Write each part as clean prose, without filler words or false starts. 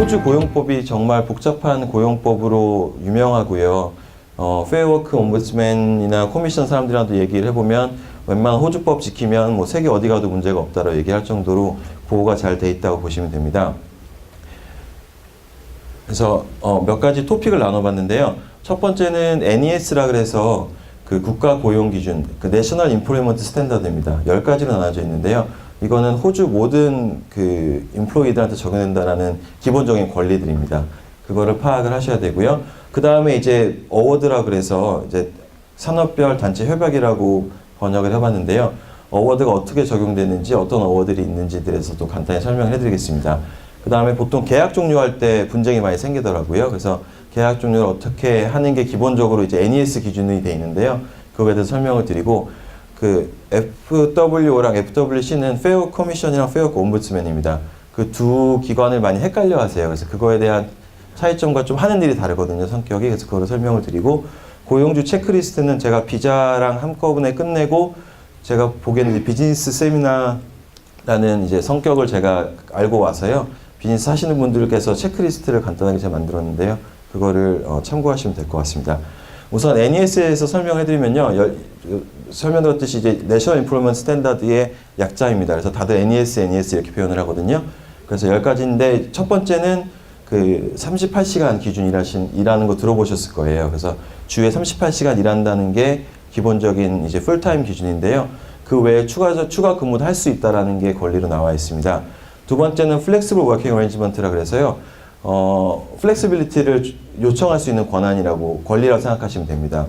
호주 고용법이 정말 복잡한 고용법으로 유명하고요. 페어워크 옴부ds맨이나 커미션 사람들이랑도 얘기를 해보면 웬만한 호주법 지키면 뭐 세계 어디 가도 문제가 없다라고 얘기할 정도로 보호가 잘 돼 있다고 보시면 됩니다. 그래서 몇 가지 토픽을 나눠봤는데요. 첫 번째는 NES라 그래서 그 국가 고용 기준, 그 내셔널 임플로이먼트 스탠다드입니다. 10가지로 나눠져 있는데요. 이거는 호주 모든 그 임플로이들한테 적용된다라는 기본적인 권리들입니다. 그거를 파악을 하셔야 되고요. 그 다음에 이제 어워드라 그래서 이제 산업별 단체 협약이라고 번역을 해봤는데요. 어워드가 어떻게 적용되는지, 어떤 어워드들이 있는지에 대해서도 간단히 설명을 해드리겠습니다. 그 다음에 보통 계약 종료할 때 분쟁이 많이 생기더라고요. 그래서 계약 종료를 어떻게 하는 게 기본적으로 이제 NES 기준이 되어 있는데요. 그거에 대해서 설명을 드리고, 그 FWO랑 FWC는 페어 커미션이랑 페어 옴부ds맨입니다. 그 두 기관을 많이 헷갈려 하세요. 그래서 그거에 대한 차이점과 좀 하는 일이 다르거든요, 성격이. 그래서 그거를 설명을 드리고, 고용주 체크리스트는 제가 비자랑 한꺼번에 끝내고, 제가 보기에는 이제 비즈니스 세미나라는 이제 성격을 제가 알고 와서요. 비즈니스 하시는 분들께서 체크리스트를 간단하게 제가 만들었는데요. 그거를 참고하시면 될 것 같습니다. 우선 NES에서 설명해드리면요. 설명드렸듯이 이제 내셔널 임플로이먼트 스탠다드의 약자입니다. 그래서 다들 NES 이렇게 표현을 하거든요. 그래서 10가지인데 첫 번째는 그 38시간 기준 일하는 거 들어보셨을 거예요. 그래서 주에 38시간 일한다는 게 기본적인 이제 풀타임 기준인데요. 그 외에 추가 근무도 할 수 있다라는 게 권리로 나와 있습니다. 두 번째는 플렉시블 워킹 어레인지먼트라 그래서요. 플렉시빌리티를 요청할 수 있는 권한이라고 권리라고 생각하시면 됩니다.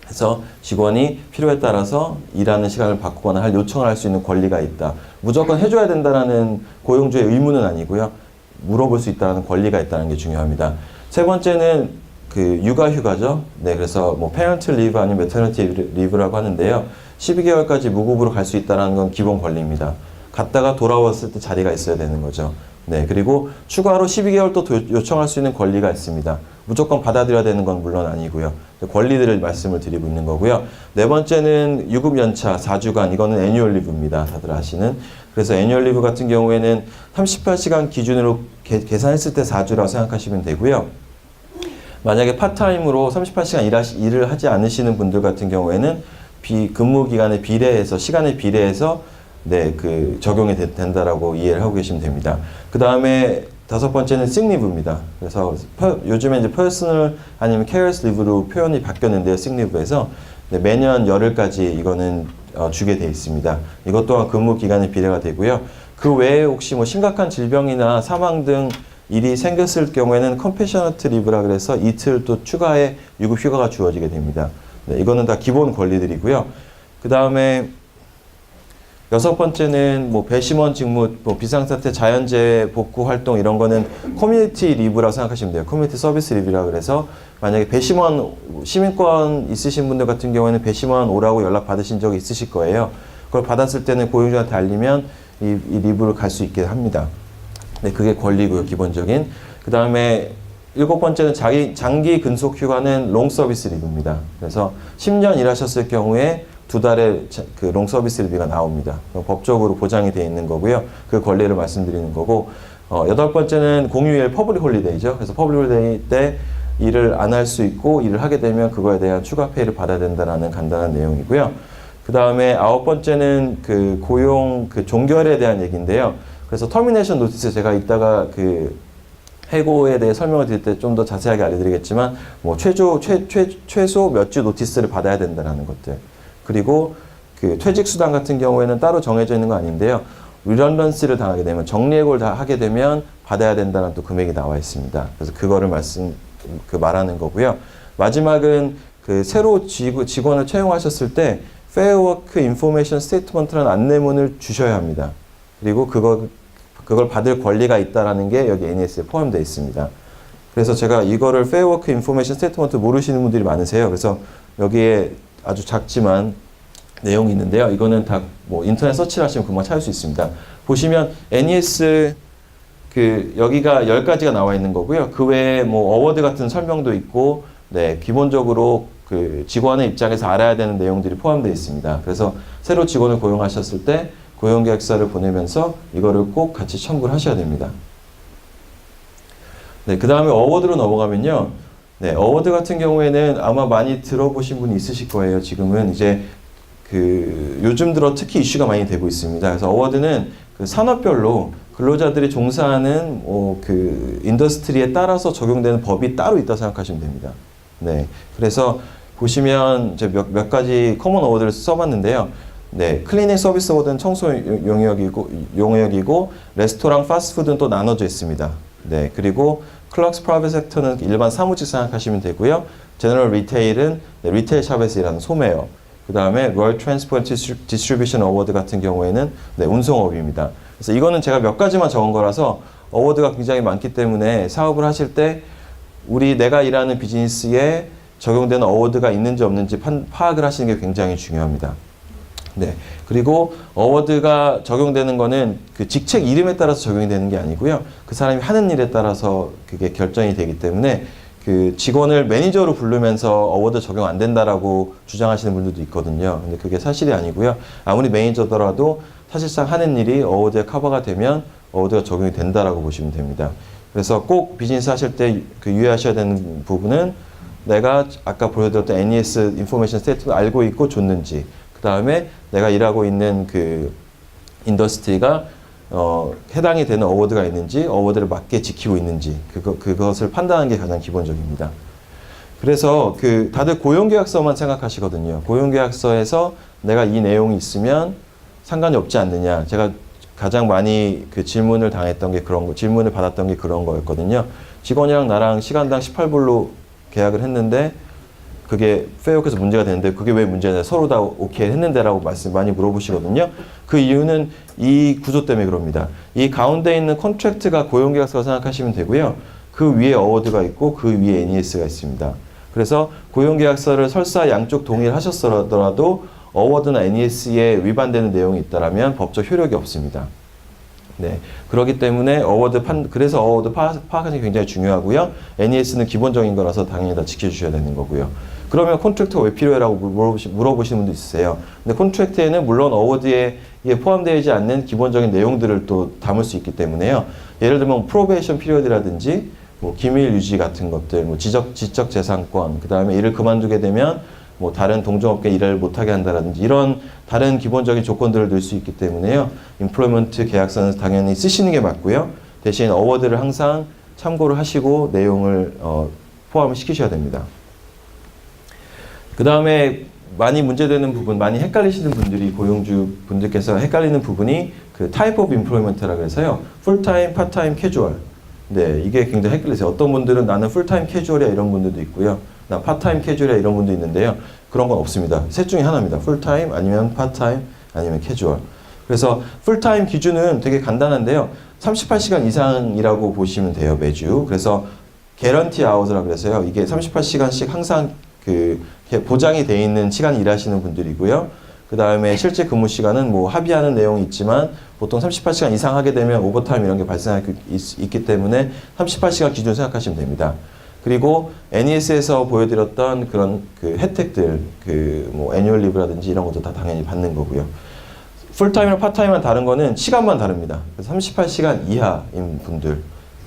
그래서 직원이 필요에 따라서 일하는 시간을 바꾸거나 할 요청을 할 수 있는 권리가 있다. 무조건 해줘야 된다는 고용주의 의무는 아니고요. 물어볼 수 있다는 권리가 있다는 게 중요합니다. 세 번째는 그 육아휴가죠. 네, 그래서 뭐 페런트 리브 아니면 매터니티 리브라고 하는데요. 12개월까지 무급으로 갈 수 있다는 건 기본 권리입니다. 갔다가 돌아왔을 때 자리가 있어야 되는 거죠. 네, 그리고 추가로 12개월 또 요청할 수 있는 권리가 있습니다. 무조건 받아들여야 되는 건 물론 아니고요. 권리들을 말씀을 드리고 있는 거고요. 네 번째는 유급 연차 4주간, 이거는 애뉴얼 리브입니다. 다들 아시는. 그래서 애뉴얼 리브 같은 경우에는 38시간 기준으로 계산했을 때 4주라고 생각하시면 되고요. 만약에 파트타임으로 38시간 일을 하지 않으시는 분들 같은 경우에는 근무 기간에 비례해서, 시간에 비례해서 네, 그 적용이 된다라고 이해를 하고 계시면 됩니다. 그 다음에 다섯 번째는 sickleave입니다. 그래서 요즘에 이제 personal 아니면 careless leave로 표현이 바뀌었는데요. sickleave에서 네, 매년 열흘까지 이거는 주게 돼 있습니다. 이것 또한 근무 기간에 비례가 되고요. 그 외에 혹시 뭐 심각한 질병이나 사망 등 일이 생겼을 경우에는 compassionate leave라 그래서 이틀 또 추가의 유급 휴가가 주어지게 됩니다. 네, 이거는 다 기본 권리들이고요. 그 다음에 여섯 번째는 뭐 배심원 직무, 뭐 비상사태, 자연재해, 복구 활동 이런 거는 커뮤니티 리브라고 생각하시면 돼요. 커뮤니티 서비스 리브라 그래서 만약에 배심원, 시민권 있으신 분들 같은 경우에는 배심원 오라고 연락 받으신 적이 있으실 거예요. 그걸 받았을 때는 고용주한테 알리면 이 리브를 갈 수 있게 합니다. 네, 그게 권리고요, 기본적인. 그 다음에 일곱 번째는 장기 근속 휴가는 롱 서비스 리브입니다. 그래서 10년 일하셨을 경우에 2달의 그 롱 서비스 리브가 나옵니다. 법적으로 보장이 되어 있는 거고요. 그 권리를 말씀드리는 거고, 여덟 번째는 공휴일 퍼블릭 홀리데이죠. 그래서 퍼블릭 홀리데이 때 일을 안 할 수 있고 일을 하게 되면 그거에 대한 추가 페이를 받아야 된다는 간단한 내용이고요. 그 다음에 아홉 번째는 그 고용 그 종결에 대한 얘기인데요. 그래서 터미네이션 노티스 제가 이따가 그 해고에 대해 설명을 드릴 때 좀 더 자세하게 알려드리겠지만, 뭐 최소 몇 주 노티스를 받아야 된다는 것들. 그리고 그 퇴직 수당 같은 경우에는 따로 정해져 있는 건 아닌데요. 리던던시를 당하게 되면, 정리해고를 다 하게 되면 받아야 된다는 또 금액이 나와 있습니다. 그래서 그거를 말하는 거고요. 마지막은 그 새로 직원을 채용하셨을 때 Fair Work Information Statement라는 안내문을 주셔야 합니다. 그리고 그걸 받을 권리가 있다라는 게 여기 NES에 포함되어 있습니다. 그래서 제가 이거를 Fair Work Information Statement 모르시는 분들이 많으세요. 그래서 여기에 아주 작지만 내용이 있는데요. 이거는 다 뭐 인터넷 서치를 하시면 금방 찾을 수 있습니다. 보시면 NES 그 여기가 10가지가 나와 있는 거고요. 그 외에 뭐 어워드 같은 설명도 있고, 네, 기본적으로 그 직원의 입장에서 알아야 되는 내용들이 포함되어 있습니다. 그래서 새로 직원을 고용하셨을 때 고용계약서를 보내면서 이거를 꼭 같이 첨부를 하셔야 됩니다. 네, 그 다음에 어워드로 넘어가면요. 네, 어워드 같은 경우에는 아마 많이 들어보신 분이 있으실 거예요. 지금은 이제 요즘 들어 특히 이슈가 많이 되고 있습니다. 그래서 어워드는 그 산업별로 근로자들이 종사하는 인더스트리에 따라서 적용되는 법이 따로 있다고 생각하시면 됩니다. 네, 그래서 보시면 이제 몇 가지 커먼 어워드를 써봤는데요. 네, 클리닝 서비스 어워드는 청소 용역이고 레스토랑 파스트푸드는 또 나눠져 있습니다. 네, 그리고 클럭스 프라이빗 섹터는 일반 사무직 생각하시면 되고요. 제너럴 리테일은 리테일 샵에서 일하는 소매업. 그 다음에 로열 트랜스포트 디스트리뷰션 어워드 같은 경우에는 운송업입니다. 그래서 이거는 제가 몇 가지만 적은 거라서 어워드가 굉장히 많기 때문에 사업을 하실 때 내가 일하는 비즈니스에 적용되는 어워드가 있는지 없는지 파악을 하시는 게 굉장히 중요합니다. 네. 그리고 어워드가 적용되는 거는 그 직책 이름에 따라서 적용이 되는 게 아니고요. 그 사람이 하는 일에 따라서 그게 결정이 되기 때문에 그 직원을 매니저로 부르면서 어워드 적용 안 된다라고 주장하시는 분들도 있거든요. 근데 그게 사실이 아니고요. 아무리 매니저더라도 사실상 하는 일이 어워드에 커버가 되면 어워드가 적용이 된다라고 보시면 됩니다. 그래서 꼭 비즈니스 하실 때 유의하셔야 되는 부분은 내가 아까 보여드렸던 NES 인포메이션 스테이트를 알고 있고 줬는지, 그 다음에 내가 일하고 있는 그 인더스트리가 해당이 되는 어워드가 있는지, 어워드를 맞게 지키고 있는지, 그것을 판단하는 게 가장 기본적입니다. 그래서 다들 고용계약서만 생각하시거든요. 고용계약서에서 내가 이 내용이 있으면 상관이 없지 않느냐. 제가 가장 많이 질문을 당했던 게 질문을 받았던 게 그런 거였거든요. 직원이랑 나랑 시간당 18불로 계약을 했는데 그게 페어워크에서 문제가 되는데 그게 왜 문제냐, 서로 다 오케이 했는데라고 많이 물어보시거든요. 그 이유는 이 구조 때문에 그럽니다. 이 가운데 있는 컨트랙트가 고용계약서라고 생각하시면 되고요. 그 위에 어워드가 있고 그 위에 NES가 있습니다. 그래서 고용계약서를 설사 양쪽 동의를 하셨더라도 어워드나 NES에 위반되는 내용이 있다면 법적 효력이 없습니다. 네, 그렇기 때문에 그래서 어워드 파악하는 게 굉장히 중요하고요. NES는 기본적인 거라서 당연히 다 지켜주셔야 되는 거고요. 그러면 콘트랙트가 왜 필요해라고 물어보시는 분도 있으세요. 근데 콘트랙트에는 물론 어워드에 포함되지 않는 기본적인 내용들을 또 담을 수 있기 때문에요. 예를 들면 프로베이션 피리어드라든지 기밀 유지 같은 것들, 지적 재산권, 그 다음에 일을 그만두게 되면 다른 동종업계 일을 못하게 한다라든지 이런 다른 기본적인 조건들을 넣을 수 있기 때문에요. 임플로이먼트 계약서는 당연히 쓰시는 게 맞고요. 대신 어워드를 항상 참고를 하시고 내용을 포함을 시키셔야 됩니다. 그 다음에 많이 문제되는 부분, 많이 헷갈리시는 분들이 고용주 분들께서 헷갈리는 부분이 그 타입 오브 임플로이먼트라고 해서요. 풀타임, 파타임, 캐주얼. 네, 이게 굉장히 헷갈리세요. 어떤 분들은 나는 풀타임 캐주얼이야 이런 분들도 있고요. 나 파타임 캐주얼이야 이런 분도 있는데요. 그런 건 없습니다. 셋 중에 하나입니다. 풀타임 아니면 파타임 아니면 캐주얼. 그래서 풀타임 기준은 되게 간단한데요. 38시간 이상이라고 보시면 돼요, 매주. 그래서 개런티 아워즈라고 그래서요. 이게 38시간씩 항상 보장이 돼 있는 시간 일하시는 분들이고요. 그 다음에 실제 근무 시간은 합의하는 내용이 있지만 보통 38시간 이상 하게 되면 오버타임 이런 게 발생할 수 있기 때문에 38시간 기준 생각하시면 됩니다. 그리고 NES에서 보여드렸던 그런 혜택들, 애뉴얼 리브라든지 이런 것도 다 당연히 받는 거고요. 풀타임이랑 파타임이랑 다른 거는 시간만 다릅니다. 그래서 38시간 이하인 분들.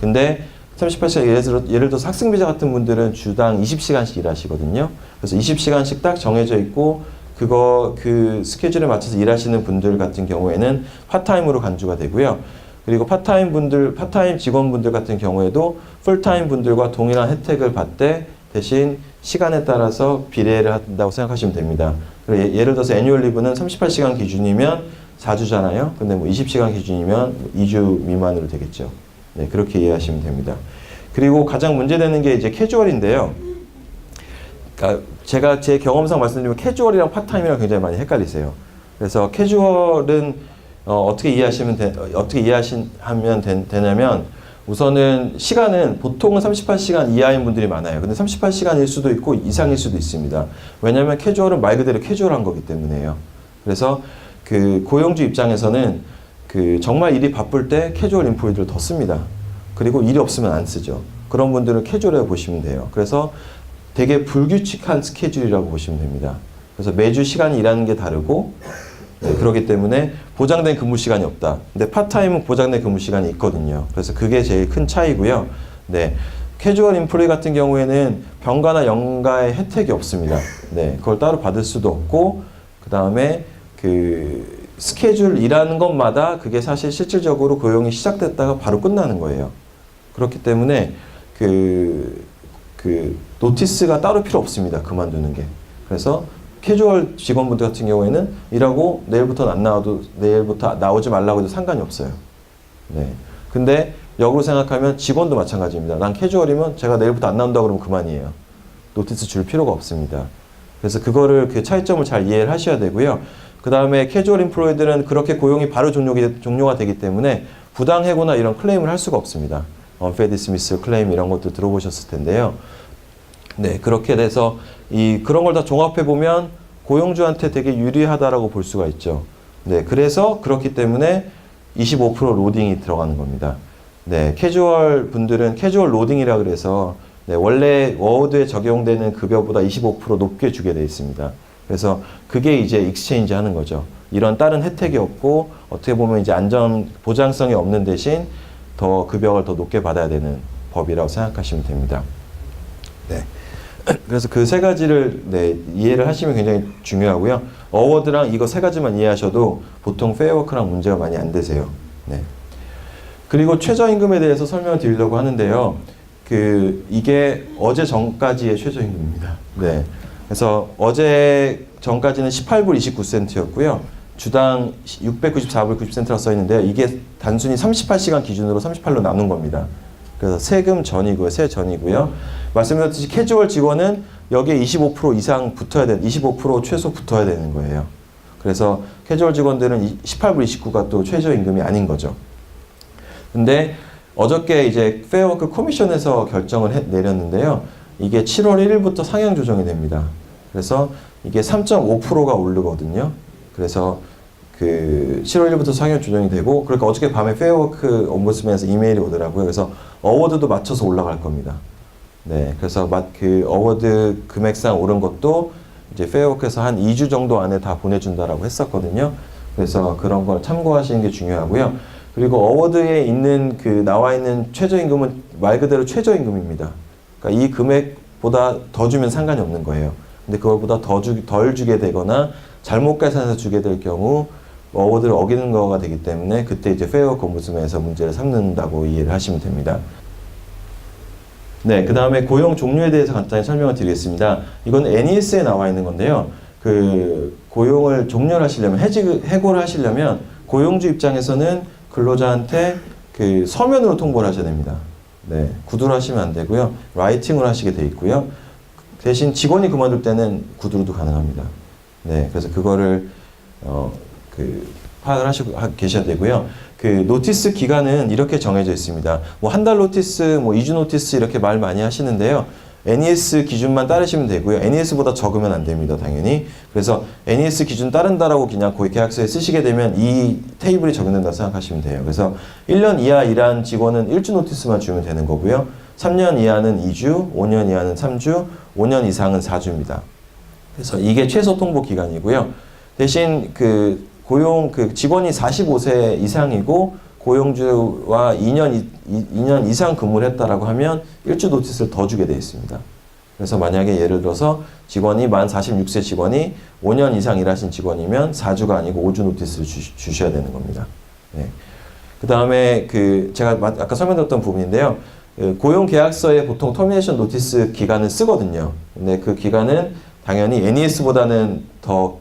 근데 38시간 예를 들어서 학생비자 같은 분들은 주당 20시간씩 일하시거든요. 그래서 20시간씩 딱 정해져 있고 그 스케줄에 맞춰서 일하시는 분들 같은 경우에는 파타임으로 간주가 되고요. 그리고 파타임 직원분들 같은 경우에도 풀타임 분들과 동일한 혜택을 받되 대신 시간에 따라서 비례를 한다고 생각하시면 됩니다. 예를 들어서 애뉴얼 리브는 38시간 기준이면 4주잖아요. 근데 20시간 기준이면 2주 미만으로 되겠죠. 네, 그렇게 이해하시면 됩니다. 그리고 가장 문제되는 게 이제 캐주얼인데요. 그러니까 제가 제 경험상 말씀드리면 캐주얼이랑 파타임이랑 굉장히 많이 헷갈리세요. 그래서 캐주얼은 어떻게 이해하면 되냐면 우선은 시간은 보통은 38시간 이하인 분들이 많아요. 근데 38시간일 수도 있고 이상일 수도 있습니다. 왜냐하면 캐주얼은 말 그대로 캐주얼한 거기 때문에요. 그래서 고용주 입장에서는 정말 일이 바쁠 때 캐주얼 인플로이들을 더 씁니다. 그리고 일이 없으면 안 쓰죠. 그런 분들은 캐주얼이라고 보시면 돼요. 그래서 되게 불규칙한 스케줄이라고 보시면 됩니다. 그래서 매주 시간이 일하는 게 다르고 그렇기 때문에 보장된 근무 시간이 없다. 근데 파타임은 보장된 근무 시간이 있거든요. 그래서 그게 제일 큰 차이고요. 네. 캐주얼 인플레이 같은 경우에는 병가나 연가의 혜택이 없습니다. 네. 그걸 따로 받을 수도 없고, 그 다음에 그 스케줄 일하는 것마다 그게 사실 실질적으로 고용이 시작됐다가 바로 끝나는 거예요. 그렇기 때문에 그 노티스가 따로 필요 없습니다. 그만두는 게. 그래서 캐주얼 직원분들 같은 경우에는 일하고 내일부터는 안 나와도 내일부터 나오지 말라고 해도 상관이 없어요. 네. 근데 역으로 생각하면 직원도 마찬가지입니다. 난 캐주얼이면 제가 내일부터 안 나온다 그러면 그만이에요. 노티스 줄 필요가 없습니다. 그래서 그거를 그 차이점을 잘 이해를 하셔야 되고요. 그 다음에 캐주얼 인플로이들은 그렇게 고용이 바로 종료가 되기 때문에 부당해고나 이런 클레임을 할 수가 없습니다. unfair dismissal 클레임 이런 것도 들어보셨을 텐데요. 네, 그렇게 돼서 그런 걸 다 종합해 보면 고용주한테 되게 유리하다라고 볼 수가 있죠. 네, 그래서 그렇기 때문에 25% 로딩이 들어가는 겁니다. 네, 캐주얼 분들은 캐주얼 로딩이라 그래서 네, 원래 워드에 적용되는 급여보다 25% 높게 주게 되어 있습니다. 그래서 그게 이제 익스체인지 하는 거죠. 이런 다른 혜택이 없고 어떻게 보면 이제 안전 보장성이 없는 대신 더 급여를 더 높게 받아야 되는 법이라고 생각하시면 됩니다. 네. 그래서 그 세 가지를 네, 이해를 하시면 굉장히 중요하고요. 어워드랑 이거 세 가지만 이해하셔도 보통 페어워크랑 문제가 많이 안 되세요. 네. 그리고 최저임금에 대해서 설명을 드리려고 하는데요. 이게 어제 전까지의 최저임금입니다. 네. 그래서 어제 전까지는 18불 29센트였고요. 주당 694불 90센트라고 써 있는데요. 이게 단순히 38시간 기준으로 38로 나눈 겁니다. 그래서 세금 전이고요. 세 전이고요. 말씀드렸듯이 캐주얼 직원은 여기에 25% 이상 붙어야 되는, 25% 최소 붙어야 되는 거예요. 그래서 캐주얼 직원들은 18불 29가 또 최저임금이 아닌 거죠. 근데 어저께 이제 페어워크 커미션에서 결정을 내렸는데요. 이게 7월 1일부터 상향 조정이 됩니다. 그래서 이게 3.5%가 오르거든요. 그래서 7월 1일부터 상향 조정이 되고, 그러니까 어저께 밤에 페어워크 옴부드스맨에서 이메일이 오더라고요. 그래서 어워드도 맞춰서 올라갈 겁니다. 네, 그래서 그 어워드 금액상 오른 것도 이제 페어워크에서 한 2주 정도 안에 다 보내준다라고 했었거든요. 그래서 그런 걸 참고하시는 게 중요하고요. 그리고 어워드에 있는 나와 있는 최저임금은 말 그대로 최저임금입니다. 그러니까 이 금액보다 더 주면 상관이 없는 거예요. 근데 그거보다 덜 주게 되거나 잘못 계산해서 주게 될 경우 어워드를 어기는 거가 되기 때문에 그때 이제 페어워크 옴부드스맨에서 문제를 삼는다고 이해를 하시면 됩니다. 네, 그 다음에 고용 종류에 대해서 간단히 설명을 드리겠습니다. 이건 NES에 나와 있는 건데요. 고용을 종료를 하시려면, 해고를 하시려면 고용주 입장에서는 근로자한테 서면으로 통보를 하셔야 됩니다. 네, 구두로 하시면 안 되고요. 라이팅으로 하시게 돼 있고요. 대신 직원이 그만둘 때는 구두로도 가능합니다. 네, 그래서 그거를 파악을 계셔야 되고요. 노티스 기간은 이렇게 정해져 있습니다. 뭐 한 달 노티스, 뭐 2주 노티스 이렇게 말 많이 하시는데요. NES 기준만 따르시면 되고요. NES보다 적으면 안 됩니다, 당연히. 그래서 NES 기준 따른다라고 그냥 계약서에 쓰시게 되면 이 테이블이 적용된다고 생각하시면 돼요. 그래서 1년 이하 일한 직원은 1주 노티스만 주면 되는 거고요. 3년 이하는 2주, 5년 이하는 3주, 5년 이상은 4주입니다. 그래서 이게 최소 통보 기간이고요. 대신 직원이 45세 이상이고 고용주와 2년 이상 근무를 했다라고 하면 1주 노티스를 더 주게 되어 있습니다. 그래서 만약에 예를 들어서 직원이 만 46세 직원이 5년 이상 일하신 직원이면 4주가 아니고 5주 노티스를 주셔야 되는 겁니다. 네. 그 다음에 제가 아까 설명드렸던 부분인데요. 고용계약서에 보통 터미네이션 노티스 기간을 쓰거든요. 근데 그 기간은 당연히 NES보다는 더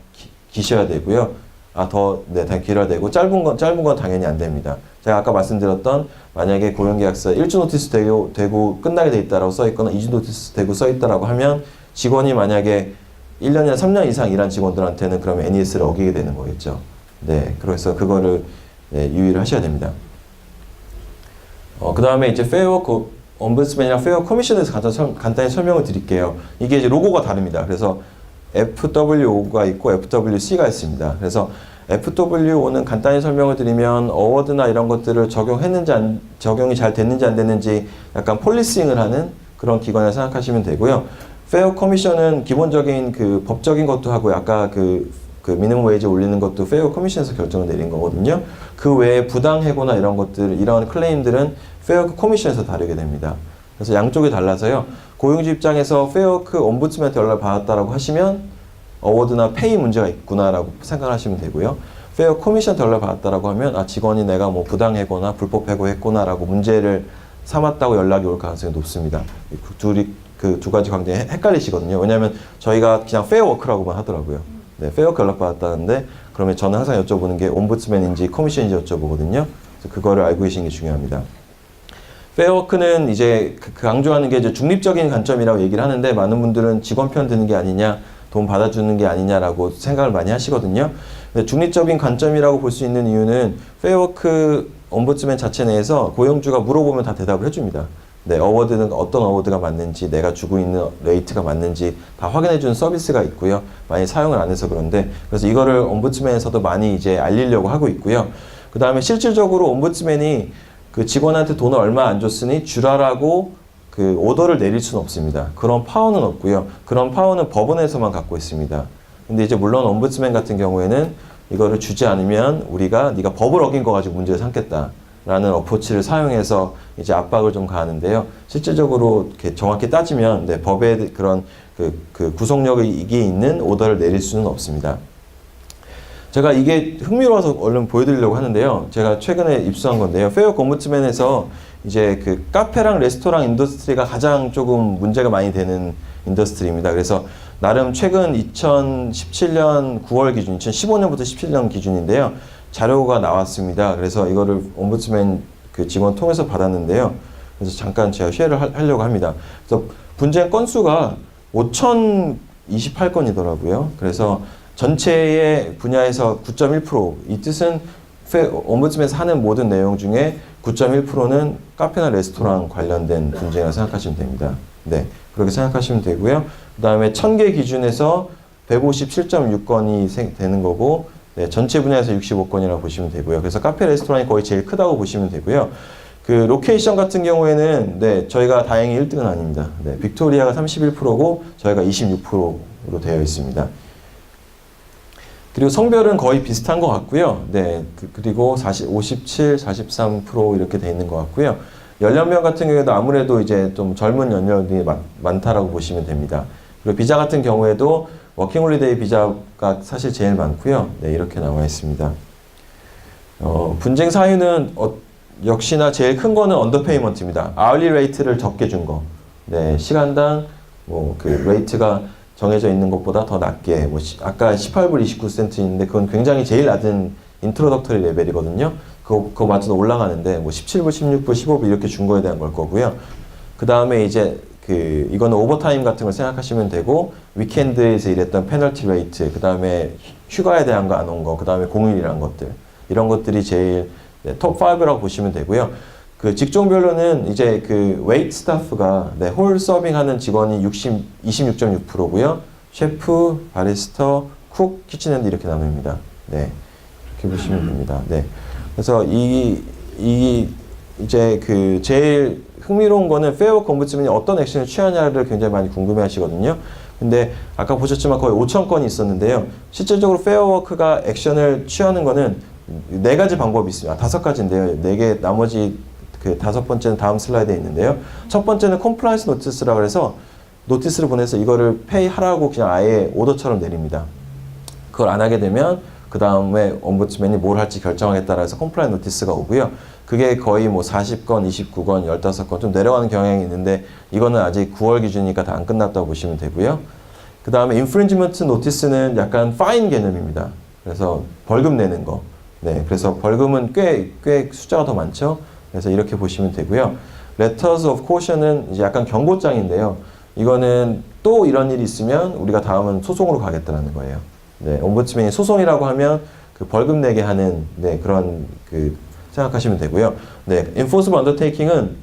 기셔야 되고요. 당연히 길어야 되고, 짧은 건 당연히 안 됩니다. 제가 아까 말씀드렸던, 만약에 고용계약서에 1주 노티스 되고 끝나게 돼 있다라고 써 있거나 2주 노티스 되고 써 있다라고 하면, 직원이 만약에 1년이나 3년 이상 일한 직원들한테는 그러면 NES를 어기게 되는 거겠죠. 네. 그래서 그거를 유의를 하셔야 됩니다. 그 다음에 이제 페어워크 옴부드스맨이랑 페어 커미션에서 간단히 설명을 드릴게요. 이게 이제 로고가 다릅니다. 그래서 FWO가 있고 FWC가 있습니다. 그래서 FWO는 간단히 설명을 드리면 어워드나 이런 것들을 적용이 잘 됐는지 안 됐는지 약간 폴리싱을 하는 그런 기관을 생각하시면 되고요. 페어 커미션은 기본적인 법적인 것도 하고, 아까 미니멈 웨이지 올리는 것도 페어 커미션에서 결정을 내린 거거든요. 그 외에 부당해고나 이런 클레임들은 페어 커미션에서 다루게 됩니다. 그래서 양쪽이 달라서요. 고용주 입장에서 페어워크 옴부ds맨한테 연락을 받았다라고 하시면 어워드나 페이 문제가 있구나라고 생각하시면 되고요. 페어 커미션한테 연락을 받았다라고 하면 아 직원이 내가 뭐 부당해거나 불법 해고했구나라고 문제를 삼았다고 연락이 올 가능성이 높습니다. 그 두 가지 관계 헷갈리시거든요. 왜냐하면 저희가 그냥 페어워크라고만 하더라고요. 네, 페어워크 연락 받았다는데 그러면 저는 항상 여쭤보는 게 옴부ds맨인지 커미션인지 여쭤보거든요. 그래서 그거를 알고 계시는 게 중요합니다. 페어워크는 이제 강조하는 게 이제 중립적인 관점이라고 얘기를 하는데 많은 분들은 직원 편 드는 게 아니냐, 돈 받아주는 게 아니냐라고 생각을 많이 하시거든요. 근데 중립적인 관점이라고 볼 수 있는 이유는 페어워크 옴부ds맨 자체 내에서 고용주가 물어보면 다 대답을 해줍니다. 네, 어워드는 어떤 어워드가 맞는지, 내가 주고 있는 레이트가 맞는지 다 확인해주는 서비스가 있고요. 많이 사용을 안 해서 그런데 그래서 이거를 옴부ds맨에서도 많이 이제 알리려고 하고 있고요. 그 다음에 실질적으로 옴부ds맨이 그 직원한테 돈을 얼마 안 줬으니 주라라고 그 오더를 내릴 수는 없습니다. 그런 파워는 없고요. 그런 파워는 법원에서만 갖고 있습니다. 근데 이제 물론 옴부ds맨 같은 경우에는 이거를 주지 않으면 우리가 네가 법을 어긴 거 가지고 문제를 삼겠다라는 어프로치를 사용해서 이제 압박을 좀 가하는데요. 실질적으로 이렇게 정확히 따지면 네, 법의 그런 그 구속력이 있는 오더를 내릴 수는 없습니다. 제가 이게 흥미로워서 얼른 보여드리려고 하는데요. 제가 최근에 입수한 건데요. 페어워크 옴부ds맨에서 이제 그 카페랑 레스토랑 인더스트리가 가장 조금 문제가 많이 되는 인더스트리입니다. 그래서 나름 최근 2017년 9월 기준, 2015년부터 17년 기준인데요. 자료가 나왔습니다. 그래서 이거를 옴부ds맨 그 직원 통해서 받았는데요. 그래서 잠깐 제가 쉐어를 하려고 합니다. 그래서 분쟁 건수가 5,028건이더라고요. 그래서 전체의 분야에서 9.1%, 이 뜻은 옴부ds맨에서 하는 모든 내용 중에 9.1%는 카페나 레스토랑 관련된 분쟁이라고 생각하시면 됩니다. 네, 그렇게 생각하시면 되고요. 그 다음에 1000개 기준에서 157.6건이 되는 거고, 네, 전체 분야에서 65건이라고 보시면 되고요. 그래서 카페, 레스토랑이 거의 제일 크다고 보시면 되고요. 그 로케이션 같은 경우에는 네, 저희가 다행히 1등은 아닙니다. 네, 빅토리아가 31%고 저희가 26%로 되어 있습니다. 그리고 성별은 거의 비슷한 것 같고요. 네, 그리고 57, 43% 이렇게 돼 있는 것 같고요. 연령명 같은 경우에도 아무래도 이제 좀 젊은 연령이 많다라고 보시면 됩니다. 그리고 비자 같은 경우에도 워킹홀리데이 비자가 사실 제일 많고요. 네, 이렇게 나와 있습니다. 분쟁 사유는 역시나 제일 큰 거는 언더페이먼트입니다. 아울리 레이트를 적게 준 거. 네, 시간당 뭐 그 레이트가 정해져 있는 것보다 더 낮게, 뭐 아까 18불 29센트인데 그건 굉장히 제일 낮은 인트로덕터리 레벨이거든요. 그거 맞춰서 올라가는데 뭐 17불, 16불, 15불 이렇게 준 거에 대한 걸 거고요. 그 다음에 이제 이거는 오버타임 같은 걸 생각하시면 되고, 위켄드에서 일했던 페널티 레이트, 그 다음에 휴가에 대한 거 안 온 거, 그 다음에 공휴일이란 것들, 이런 것들이 제일 네, 톱 5라고 보시면 되고요. 그 직종별로는 이제 그 웨이트 스타프가 네, 홀 서빙하는 직원이 26.6%고요. 셰프, 바리스타, 쿡, 키친핸드 이렇게 나눕니다. 네, 이렇게 보시면 됩니다. 네, 그래서 이제 그 제일 흥미로운 거는 페어워크 옴부ds맨이 어떤 액션을 취하냐를 굉장히 많이 궁금해하시거든요. 근데 아까 보셨지만 거의 5,000건이 있었는데요. 실질적으로 페어워크가 액션을 취하는 거는 4가지 방법이 있습니다. 5가지인데요. 4개 나머지 그 5번째는 다음 슬라이드에 있는데요. 첫 번째는 컴플라이언스 노티스라고 해서 노티스를 보내서 이거를 페이하라고 그냥 아예 오더처럼 내립니다. 그걸 안 하게 되면 그 다음에 옴부ds맨이 뭘 할지 결정하겠다라 해서 컴플라이언스 노티스가 오고요. 그게 거의 뭐 40건, 29건, 15건 좀 내려가는 경향이 있는데 이거는 아직 9월 기준이니까 다 안 끝났다고 보시면 되고요. 그 다음에 인프린지먼트 노티스는 약간 파인 개념입니다. 그래서 벌금 내는 거. 네, 그래서 벌금은 꽤 숫자가 더 많죠. 그래서 이렇게 보시면 되고요. Letters of Caution은 이제 약간 경고장인데요. 이거는 또 이런 일이 있으면 우리가 다음은 소송으로 가겠다는 거예요. 네, 옴부ds맨이 소송이라고 하면 그 벌금 내게 하는 네, 그런 생각하시면 되고요. 네, Enforceable Undertaking은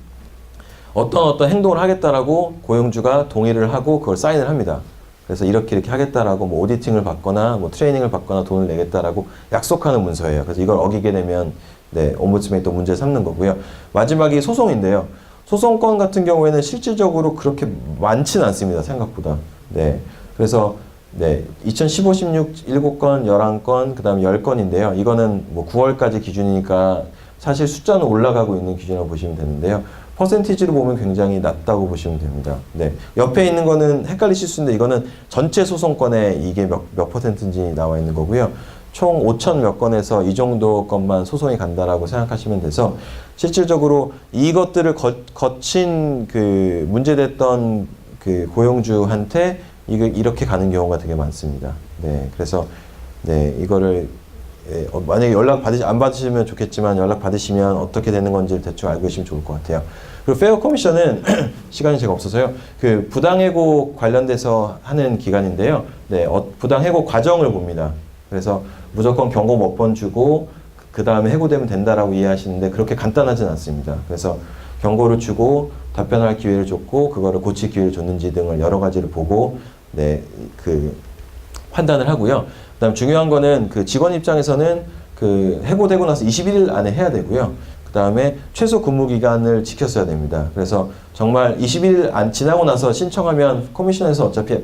어떤 행동을 하겠다라고 고용주가 동의를 하고 그걸 사인을 합니다. 그래서 이렇게 하겠다라고 뭐 오디팅을 받거나 뭐 트레이닝을 받거나 돈을 내겠다라고 약속하는 문서예요. 그래서 이걸 어기게 되면 네, 옴부ds맨이 또 문제 삼는 거고요. 마지막이 소송인데요. 소송건 같은 경우에는 실질적으로 그렇게 많지는 않습니다. 생각보다. 네. 그래서 네, 2015, 16, 7건, 11건, 그 다음에 10건인데요. 이거는 뭐 9월까지 기준이니까 사실 숫자는 올라가고 있는 기준이라고 보시면 되는데요. 퍼센티지로 보면 굉장히 낮다고 보시면 됩니다. 네. 옆에 있는 거는 헷갈리실 수 있는데 이거는 전체 소송건에 이게 몇 퍼센트인지 나와 있는 거고요. 총 5천 몇 건에서 이 정도 건만 소송이 간다라고 생각하시면 돼서 실질적으로 이것들을 거친 그 문제됐던 그 고용주한테 이렇게 가는 경우가 되게 많습니다. 네. 그래서 네, 이거를 만약에 안 받으시면 좋겠지만 연락 받으시면 어떻게 되는 건지를 대충 알고 계시면 좋을 것 같아요. 그리고 페어 커미션은 시간이 제가 없어서요. 그 부당해고 관련돼서 하는 기관인데요. 네, 부당해고 과정을 봅니다. 그래서 무조건 경고 몇 번 주고 그 다음에 해고되면 된다라고 이해하시는데 그렇게 간단하진 않습니다. 그래서 경고를 주고 답변할 기회를 줬고 그거를 고칠 기회를 줬는지 등을 여러 가지를 보고 네, 그 판단을 하고요. 그다음 중요한 거는 그 직원 입장에서는 그 해고되고 나서 21일 안에 해야 되고요. 그다음에 최소 근무 기간을 지켰어야 됩니다. 그래서 정말 21일 안 지나고 나서 신청하면 커미션에서 어차피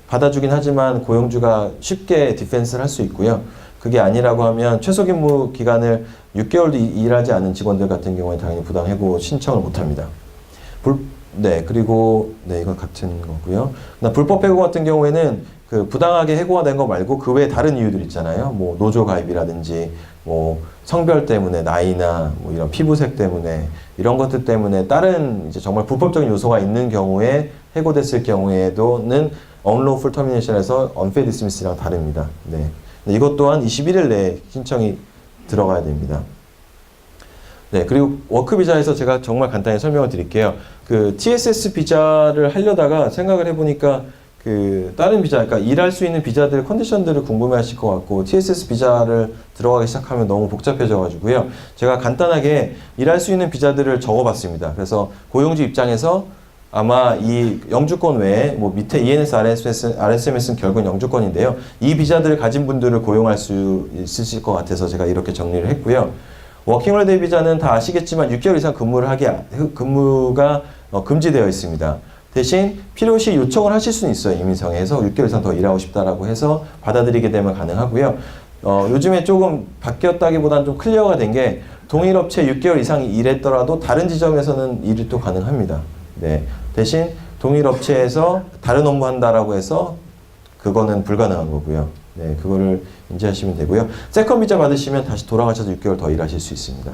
받아주긴 하지만 고용주가 쉽게 디펜스를 할 수 있고요. 그게 아니라고 하면 최소 근무 기간을 6개월도 일하지 않은 직원들 같은 경우에 당연히 부당 해고 신청을 못 합니다. 네, 그리고 네, 이건 같은 거고요. 그다음 불법 해고 같은 경우에는 그 부당하게 해고가 된 거 말고 그 외에 다른 이유들 있잖아요. 뭐 노조 가입이라든지 뭐 성별 때문에 나이나 뭐 이런 피부색 때문에 이런 것들 때문에 다른 이제 정말 불법적인 요소가 있는 경우에 해고됐을 경우에도는 unlawful termination에서 unfair dismiss랑 다릅니다. 네. 이것 또한 21일 내에 신청이 들어가야 됩니다. 네, 그리고 워크 비자에서 제가 정말 간단히 설명을 드릴게요. 그 TSS 비자를 하려다가 생각을 해보니까 그 다른 비자, 그러니까 일할 수 있는 비자들 컨디션들을 궁금해하실 것 같고 TSS 비자를 들어가기 시작하면 너무 복잡해져가지고요. 제가 간단하게 일할 수 있는 비자들을 적어봤습니다. 그래서 고용주 입장에서 아마 이 영주권 외에 뭐 밑에 ENS, RSMS는 결국은 영주권인데요. 이 비자들을 가진 분들을 고용할 수 있으실 것 같아서 제가 이렇게 정리를 했고요. 워킹홀리데이 비자는 다 아시겠지만 6개월 이상 근무가 금지되어 있습니다. 대신 필요시 요청을 하실 수는 있어요. 이민성에서 6개월 이상 더 일하고 싶다라고 해서 받아들이게 되면 가능하고요. 요즘에 조금 바뀌었다기보다는 좀 클리어가 된 게 동일 업체 6개월 이상 일했더라도 다른 지점에서는 일이 또 가능합니다. 네. 대신 동일 업체에서 다른 업무 한다라고 해서 그거는 불가능한 거고요. 네, 그거를 인지하시면 되고요. 세컨 비자 받으시면 다시 돌아가셔서 6개월 더 일하실 수 있습니다.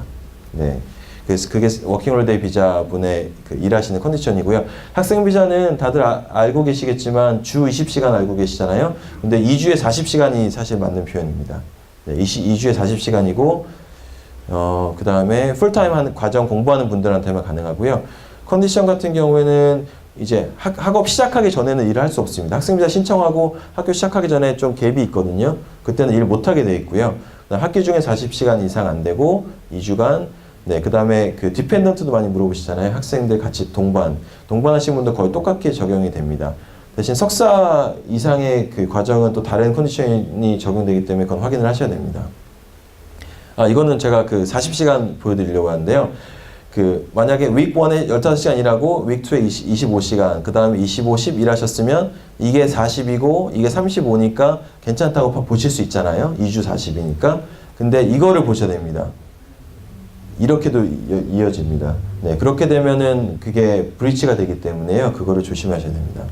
네. 그래서 그게 워킹홀리데이 비자분의 그 일하시는 컨디션이고요. 학생 비자는 다들 알고 계시겠지만 주 20시간 알고 계시잖아요. 근데 2주에 40시간이 사실 맞는 표현입니다. 네, 2주에 40시간이고 그 다음에 풀타임 하는 과정 공부하는 분들한테만 가능하고요. 컨디션 같은 경우에는 이제 학업 시작하기 전에는 일을 할 수 없습니다. 학생비자 신청하고 학교 시작하기 전에 좀 갭이 있거든요. 그때는 일 못하게 돼 있고요. 학기 중에 40시간 이상 안 되고 2주간 네, 그 다음에 그 디펜던트도 많이 물어보시잖아요. 학생들 같이 동반하신 분도 거의 똑같게 적용이 됩니다. 대신 석사 이상의 그 과정은 또 다른 컨디션이 적용되기 때문에 그건 확인을 하셔야 됩니다. 이거는 제가 그 40시간 보여드리려고 하는데요. 그 만약에 week 1에 15시간 일하고 week 2에 25시간 그 다음에 25, 10 일하셨으면 이게 40이고 이게 35니까 괜찮다고 보실 수 있잖아요. 2주 40이니까. 근데 이거를 보셔야 됩니다. 이렇게도 이어집니다. 네, 그렇게 되면은 그게 브리치가 되기 때문에요. 그거를 조심하셔야 됩니다.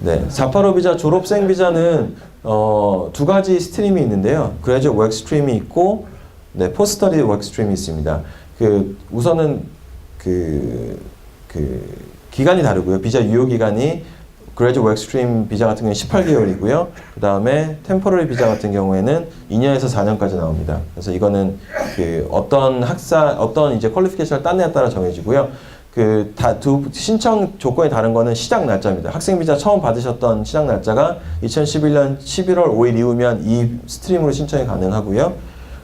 네, 485 비자, 졸업생 비자는 두 가지 스트림이 있는데요. 그레이저트 워크 스트림이 있고 네, 포스터디 워크 스트림이 있습니다. 우선은 기간이 다르고요. 비자 유효 기간이 그레이저트 워크 스트림 비자 같은 경우는 18개월이고요. 그 다음에 템포러리 비자 같은 경우에는 2년에서 4년까지 나옵니다. 그래서 이거는 어떤 이제 퀄리피케이션을 딴 데에 따라 정해지고요. 신청 조건이 다른 거는 시작 날짜입니다. 학생 비자 처음 받으셨던 시작 날짜가 2011년 11월 5일 이후면 이 스트림으로 신청이 가능하고요.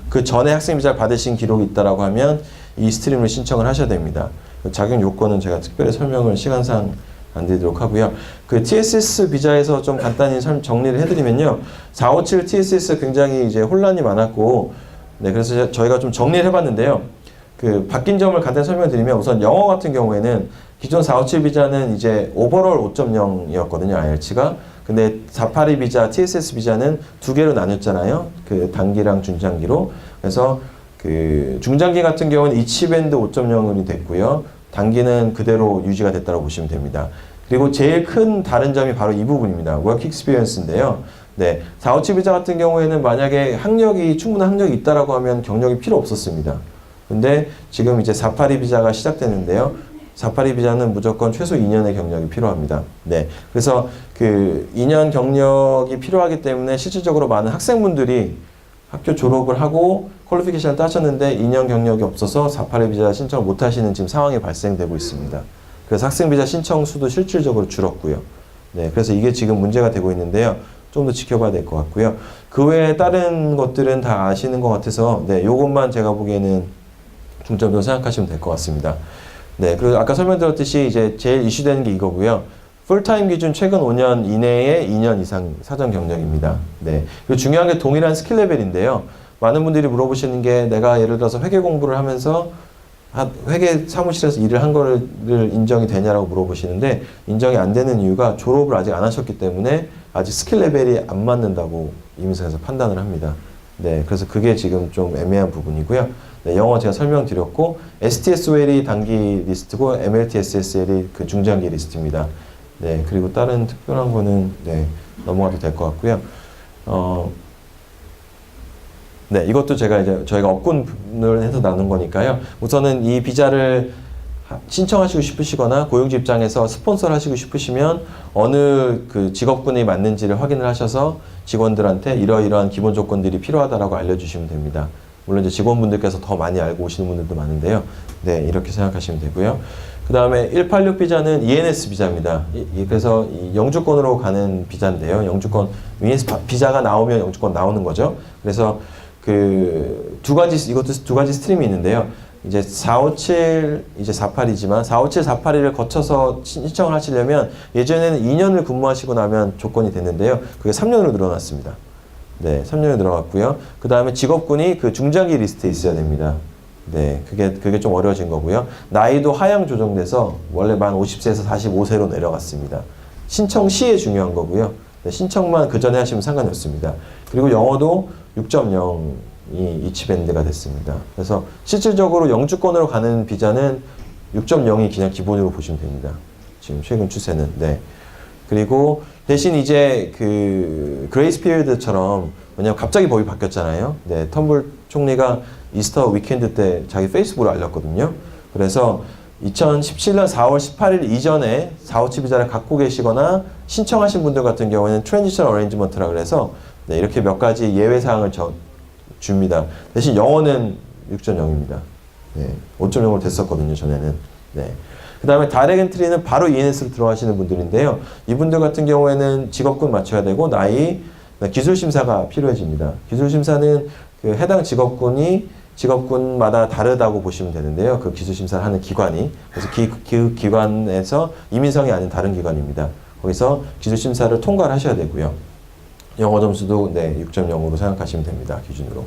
그 전에 학생 비자를 받으신 기록이 있다라고 하면 이 스트림으로 신청을 하셔야 됩니다. 자격 요건은 제가 특별히 설명을 시간상 안 드리도록 하고요. 그 TSS 비자에서 좀 간단히 정리를 해드리면요. 457 TSS 굉장히 이제 혼란이 많았고, 네, 그래서 저희가 좀 정리를 해봤는데요. 바뀐 점을 간단히 설명드리면 우선 영어 같은 경우에는 기존 457 비자는 이제 오버롤 5.0이었거든요. IELTS가. 근데 482 비자, TSS 비자는 두 개로 나눴잖아요. 그 단기랑 중장기로. 그래서 그 중장기 같은 경우는 이치밴드 5.0이 됐고요. 단기는 그대로 유지가 됐다고 보시면 됩니다. 그리고 제일 큰 다른 점이 바로 이 부분입니다. 워크 익스피리언스인데요. 네, 457 비자 같은 경우에는 만약에 충분한 학력이 있다라고 하면 경력이 필요 없었습니다. 근데 지금 이제 482 비자가 시작되는데요. 482 비자는 무조건 최소 2년의 경력이 필요합니다. 네, 그래서 그 2년 경력이 필요하기 때문에 실질적으로 많은 학생분들이 학교 졸업을 하고 퀄리피케이션을 따셨는데 2년 경력이 없어서 482 비자 신청을 못 하시는 지금 상황이 발생되고 있습니다. 그래서 학생 비자 신청 수도 실질적으로 줄었고요. 네, 그래서 이게 지금 문제가 되고 있는데요. 좀 더 지켜봐야 될 것 같고요. 그 외에 다른 것들은 다 아시는 것 같아서 네, 요것만 제가 보기에는 중점적으로 생각하시면 될 것 같습니다. 네, 그리고 아까 설명드렸듯이 이제 제일 이슈되는 게 이거고요. 풀타임 기준 최근 5년 이내에 2년 이상 사전 경력입니다. 네, 그리고 중요한 게 동일한 스킬 레벨인데요. 많은 분들이 물어보시는 게 내가 예를 들어서 회계 공부를 하면서 회계 사무실에서 일을 한 거를 인정이 되냐라고 물어보시는데 인정이 안 되는 이유가 졸업을 아직 안 하셨기 때문에 아직 스킬 레벨이 안 맞는다고 이민서에서 판단을 합니다. 네, 그래서 그게 지금 좀 애매한 부분이고요. 네, 영어 제가 설명드렸고 STSOL이 단기 리스트고 MLTSSL이 그 중장기 리스트입니다. 네, 그리고 다른 특별한 거는 네, 넘어가도 될 것 같고요. 네, 이것도 제가 이제 저희가 업군을 해서 나눈 거니까요. 우선은 이 비자를 신청하시고 싶으시거나 고용주 입장에서 스폰서를 하시고 싶으시면 어느 그 직업군이 맞는지를 확인을 하셔서 직원들한테 이러이러한 기본 조건들이 필요하다라고 알려주시면 됩니다. 물론 이제 직원분들께서 더 많이 알고 오시는 분들도 많은데요. 네, 이렇게 생각하시면 되고요. 그 다음에 186 비자는 ENS 비자입니다. 그래서 이 영주권으로 가는 비자인데요. 영주권, ENS 비자가 나오면 영주권 나오는 거죠. 그래서 그 이것도 두 가지 스트림이 있는데요. 이제 457, 이제 48이지만 457, 481을 거쳐서 신청을 하시려면 예전에는 2년을 근무하시고 나면 조건이 됐는데요. 그게 3년으로 늘어났습니다. 네, 3년이 들어갔고요. 그 다음에 직업군이 그 중장기 리스트에 있어야 됩니다. 네, 그게 좀 어려워진 거고요. 나이도 하향 조정돼서 원래 만 50세에서 45세로 내려갔습니다. 신청 시에 중요한 거고요. 네, 신청만 그 전에 하시면 상관이 없습니다. 그리고 영어도 6.0이 이치밴드가 됐습니다. 그래서 실질적으로 영주권으로 가는 비자는 6.0이 그냥 기본으로 보시면 됩니다. 지금 최근 추세는. 네. 그리고 대신 이제 그 그레이스 피리어드처럼 왜냐면 갑자기 법이 바뀌었잖아요. 네, 텀블 총리가 이스터 위켄드 때 자기 페이스북으로 알렸거든요. 그래서 2017년 4월 18일 이전에 457 비자를 갖고 계시거나 신청하신 분들 같은 경우에는 트랜지션 어레인지먼트라 그래서 네, 이렇게 몇 가지 예외 사항을 줍니다. 대신 영어는 6.0입니다. 네, 5.0으로 됐었거든요, 전에는. 네. 그 다음에 다이렉트 엔트리는 바로 ENS로 들어가시는 분들인데요. 이분들 같은 경우에는 직업군 맞춰야 되고 나이, 기술심사가 필요해집니다. 기술심사는 그 해당 직업군마다 다르다고 보시면 되는데요. 그 기술심사를 하는 기관이. 그래서 그 기관에서 이민성이 아닌 다른 기관입니다. 거기서 기술심사를 통과를 하셔야 되고요. 영어 점수도 네, 6.0으로 생각하시면 됩니다. 기준으로.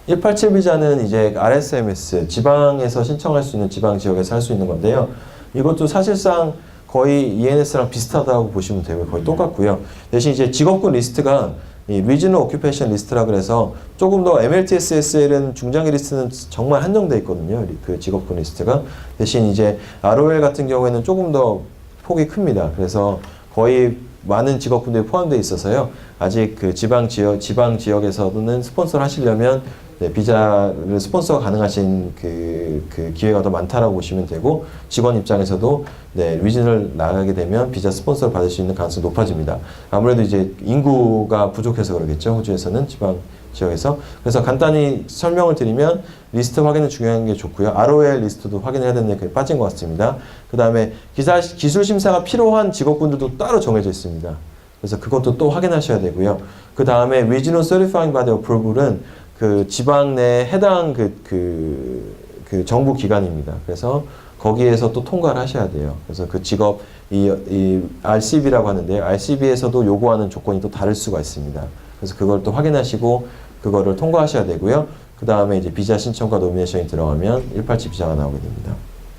187 비자는 이제 RSMS, 지방에서 신청할 수 있는 지방 지역에서 할 수 있는 건데요. 이것도 사실상 거의 ENS랑 비슷하다고 보시면 되고요. 거의 똑같고요. 대신 이제 직업군 리스트가 이 Regional Occupation 리스트라 그래서 조금 더 MLTSSL은 중장기 리스트는 정말 한정돼 있거든요. 그 직업군 리스트가. 대신 이제 ROL 같은 경우에는 조금 더 폭이 큽니다. 그래서 거의 많은 직업군들이 포함되어 있어서요. 아직 그 지방 지역에서는 스폰서를 하시려면 네, 비자를 스폰서 가능하신 그 기회가 더 많다라고 보시면 되고 직원 입장에서도 네, 리진을 나가게 되면 비자 스폰서를 받을 수 있는 가능성이 높아집니다. 아무래도 이제 인구가 부족해서 그러겠죠. 호주에서는 지방 지역에서. 그래서 간단히 설명을 드리면 리스트 확인은 중요한 게 좋고요. ROL 리스트도 확인해야 되는 게 빠진 것 같습니다. 그 다음에 기술 심사가 필요한 직업군들도 따로 정해져 있습니다. 그래서 그것도 또 확인하셔야 되고요. 그 다음에 Regional Certifying Body Approval은 그 지방 내 해당 그 정부 기관입니다. 그래서 거기에서 또 통과를 하셔야 돼요. 그래서 그 직업, 이 RCB라고 하는데요. RCB에서도 요구하는 조건이 또 다를 수가 있습니다. 그래서 그걸 또 확인하시고 그거를 통과하셔야 되고요. 그 다음에 이제 비자 신청과 노미네이션이 들어가면 187 비자가 나오게 됩니다.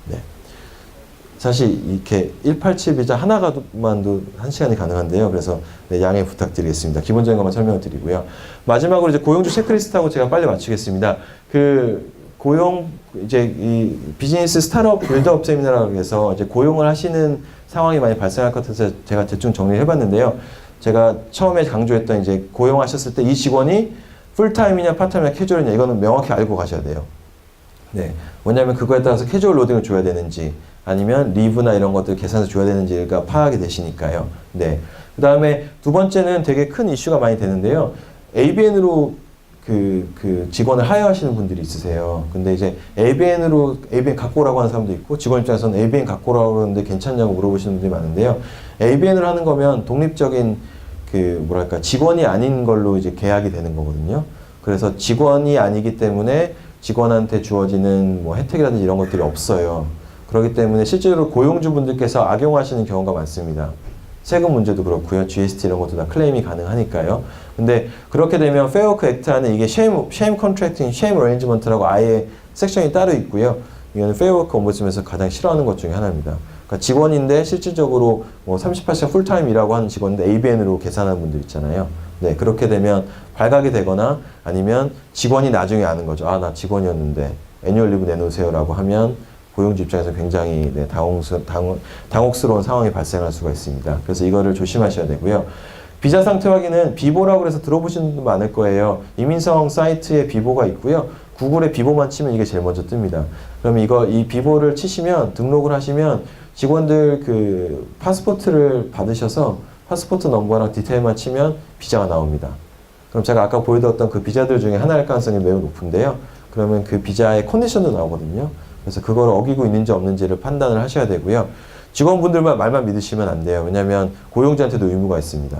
네. 사실 이렇게 187 비자 하나만도 1시간이 가능한데요. 그래서 네, 양해 부탁드리겠습니다. 기본적인 것만 설명을 드리고요. 마지막으로 이제 고용주 체크리스트하고 제가 빨리 마치겠습니다. 이제 이 비즈니스 스타트업 빌드업 세미나라고 해서 이제 고용을 하시는 상황이 많이 발생할 것 같아서 제가 대충 정리를 해봤는데요. 제가 처음에 강조했던 이제 고용하셨을 때 이 직원이 풀타임이냐 파타임이냐 캐주얼이냐 이거는 명확히 알고 가셔야 돼요. 네. 왜냐하면 그거에 따라서 캐주얼 로딩을 줘야 되는지 아니면 리브나 이런 것들 계산해서 줘야 되는지가 파악이 되시니까요. 네. 그 다음에 두 번째는 되게 큰 이슈가 많이 되는데요. ABN으로 그 직원을 하여하시는 분들이 있으세요. 근데 이제 ABN 갖고 오라고 하는 사람도 있고 직원 입장에서는 ABN 갖고 오라고 하는데 괜찮냐고 물어보시는 분들이 많은데요. ABN을 하는 거면 독립적인 뭐랄까 직원이 아닌 걸로 이제 계약이 되는 거거든요. 그래서 직원이 아니기 때문에 직원한테 주어지는 뭐 혜택이라든지 이런 것들이 없어요. 그렇기 때문에 실제로 고용주분들께서 악용하시는 경우가 많습니다. 세금 문제도 그렇고요. GST 이런 것도 다 클레임이 가능하니까요. 근데 그렇게 되면 페어워크 액트 안에 이게 shame contracting, shame arrangement라고 아예 섹션이 따로 있고요. 이거는 페어워크 옴부dsman에서 가장 싫어하는 것 중에 하나입니다. 그러니까 직원인데 실질적으로 뭐 38시간 풀타임 일하고 하는 직원인데 ABN으로 계산하는 분들 있잖아요. 네, 그렇게 되면 발각이 되거나 아니면 직원이 나중에 아는 거죠. 아, 나 직원이었는데 애뉴얼 리브 내놓으세요라고 하면 고용주 입장에서 굉장히 네, 당혹스러운 상황이 발생할 수가 있습니다. 그래서 이거를 조심하셔야 되고요. 비자 상태 확인은 비보라고 해서 들어보신 분도 많을 거예요. 이민성 사이트에 비보가 있고요. 구글에 비보만 치면 이게 제일 먼저 뜹니다. 그러면 이 비보를 치시면 등록을 하시면 직원들 그 파스포트를 받으셔서 파스포트 넘버랑 디테일만 치면 비자가 나옵니다. 그럼 제가 아까 보여드렸던 그 비자들 중에 하나일 가능성이 매우 높은데요. 그러면 그 비자의 컨디션도 나오거든요. 그래서 그걸 어기고 있는지 없는지를 판단을 하셔야 되고요. 직원분들만 말만 믿으시면 안 돼요. 왜냐하면 고용주한테도 의무가 있습니다.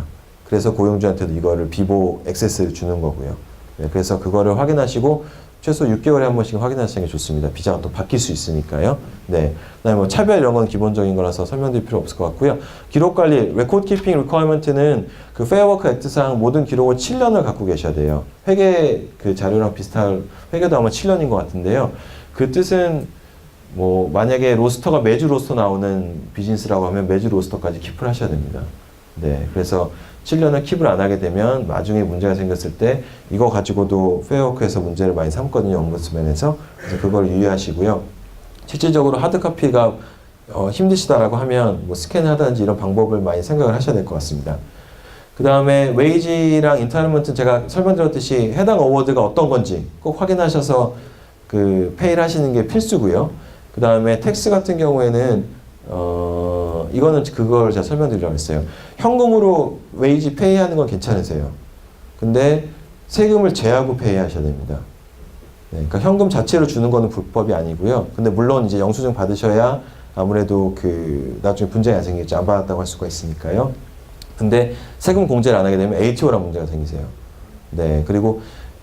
그래서 고용주한테도 이거를 비보 액세스를 주는 거고요. 네, 그래서 그거를 확인하시고 최소 6개월에 한 번씩 확인하시는 게 좋습니다. 비자가 또 바뀔 수 있으니까요. 네. 그다음에 뭐 차별 이런 건 기본적인 거라서 설명드릴 필요 없을 것 같고요. 기록 관리, 레코드 키핑 리퀘어먼트는 그 페어워크 액트상 모든 기록을 7년을 갖고 계셔야 돼요. 회계 그 자료랑 비슷한 회계도 아마 7년인 것 같은데요. 그 뜻은 뭐 만약에 로스터가 매주 로스터 나오는 비즈니스라고 하면 매주 로스터까지 킵을 하셔야 됩니다. 네. 그래서 7년을 킵을 안 하게 되면 나중에 문제가 생겼을 때 이거 가지고도 페어워크에서 문제를 많이 삼거든요. 옴부ds맨에서. 그래서 그걸 유의하시고요. 실질적으로 하드카피가 힘드시다라고 하면 뭐 스캔을 하든지 이런 방법을 많이 생각을 하셔야 될 것 같습니다. 그 다음에 웨이지랑 인타일먼트는 제가 설명드렸듯이 해당 어워드가 어떤 건지 꼭 확인하셔서 그 페이를 하시는 게 필수고요. 그 다음에 텍스 같은 경우에는 이거는 그걸 제가 설명드리려고 했어요. 현금으로 웨이지 페이하는 건 괜찮으세요. 근데 세금을 제하고 페이하셔야 됩니다. 네, 그러니까 현금 자체로 주는 거는 불법이 아니고요. 근데 물론 이제 영수증 받으셔야 아무래도 그 나중에 분쟁이 안 생기겠죠. 안 받았다고 할 수가 있으니까요. 근데 세금 공제를 안 하게 되면 ATO란 문제가 생기세요. 네, 그리고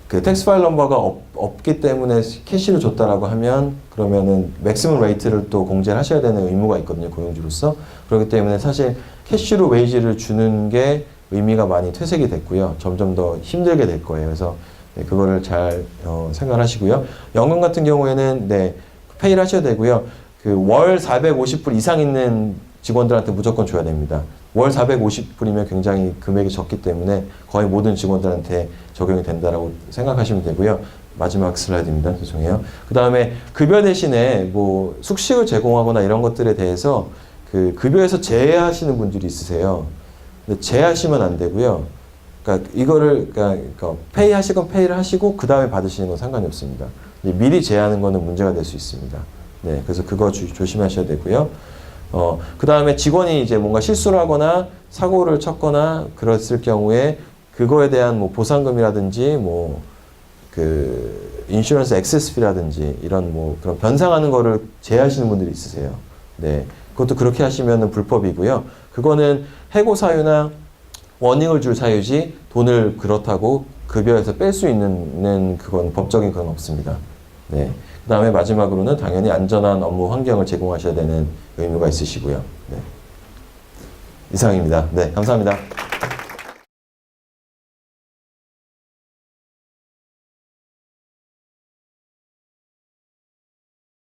그 텍스 파일 넘버가 없기 때문에 캐시를 줬다라고 하면 그러면은 맥시멈 레이트를 또 공제를 하셔야 되는 의무가 있거든요, 고용주로서. 그렇기 때문에 사실 캐시로 웨이지를 주는 게 의미가 많이 퇴색이 됐고요. 점점 더 힘들게 될 거예요. 그래서 네, 그거를 잘 생각하시고요. 연금 같은 경우에는 네, 페이를 하셔야 되고요. 그 월 450불 이상 있는 직원들한테 무조건 줘야 됩니다. 월 450불이면 굉장히 금액이 적기 때문에 거의 모든 직원들한테 적용이 된다라고 생각하시면 되고요. 마지막 슬라이드입니다. 죄송해요. 그 다음에 급여 대신에 뭐 숙식을 제공하거나 이런 것들에 대해서 그 급여에서 제외하시는 분들이 있으세요. 근데 제외하시면 안 되고요. 그러니까 이거를 그러니까 페이 하시건 페이를 하시고 그 다음에 받으시는 건 상관이 없습니다. 미리 제외하는 거는 문제가 될 수 있습니다. 네, 그래서 그거 조심하셔야 되고요. 그 다음에 직원이 이제 뭔가 실수를 하거나 사고를 쳤거나 그랬을 경우에 그거에 대한 뭐 보상금이라든지 뭐 그 인슈런스 액세스피라든지 이런 뭐 그런 변상하는 거를 제외하시는 분들이 있으세요. 네. 그것도 그렇게 하시면은 불법이고요. 그거는 해고 사유나 워닝을 줄 사유지 돈을 그렇다고 급여에서 뺄 수 있는 그건 법적인 건 없습니다. 네. 그 다음에 마지막으로는 당연히 안전한 업무 환경을 제공하셔야 되는 의무가 있으시고요. 네. 이상입니다. 네, 감사합니다.